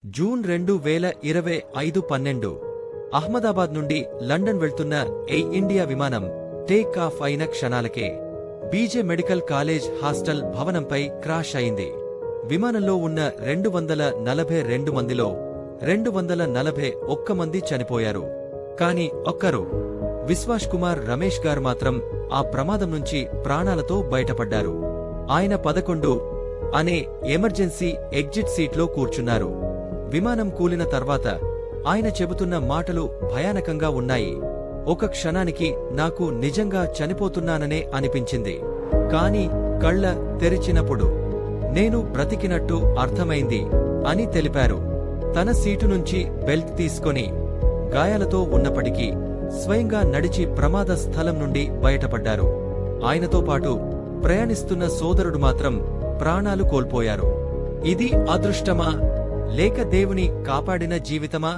June 2025 12 Ahmedabad నుండి London వెళ్తున్న Air India విమానం టేక్ ఆఫ్ అయిన క్షణాలకే బీజే మెడికల్ కాలేజ్ హాస్టల్ భవనంపై క్రాష్ అయింది. విమానంలో ఉన్న 242 మందిలో 241 మంది చనిపోయారు. కాని ఒక్కరు విశ్వాస్ కుమార్ రమేష్ గారు మాత్రం ఆ ప్రమాదం నుంచి ప్రాణాలతో బయటపడ్డారు. ఆయన 11 అనే ఎమర్జెన్సీ ఎగ్జిట్ సీట్లో కూర్చున్నారు. విమానం కూలిన తర్వాత ఆయన చెబుతున్న మాటలు భయానకంగా ఉన్నాయి. ఒక క్షణానికి నాకు నిజంగా చనిపోతున్నాననే అనిపించింది. కాని కళ్ళ తెరిచినప్పుడు నేను బ్రతికినట్టు అర్థమైంది అని తెలిపారు. తన సీటు నుంచి బెల్ట్ తీసుకొని గాయాలతో ఉన్నప్పటికీ స్వయంగా నడిచి ప్రమాద స్థలం నుండి బయటపడ్డారు. ఆయనతో పాటు ప్రయాణిస్తున్న సోదరుడు మాత్రం ప్రాణాలు కోల్పోయారు. ఇది అదృష్టమా లేక దేవుని కాపాడిన జీవితమా?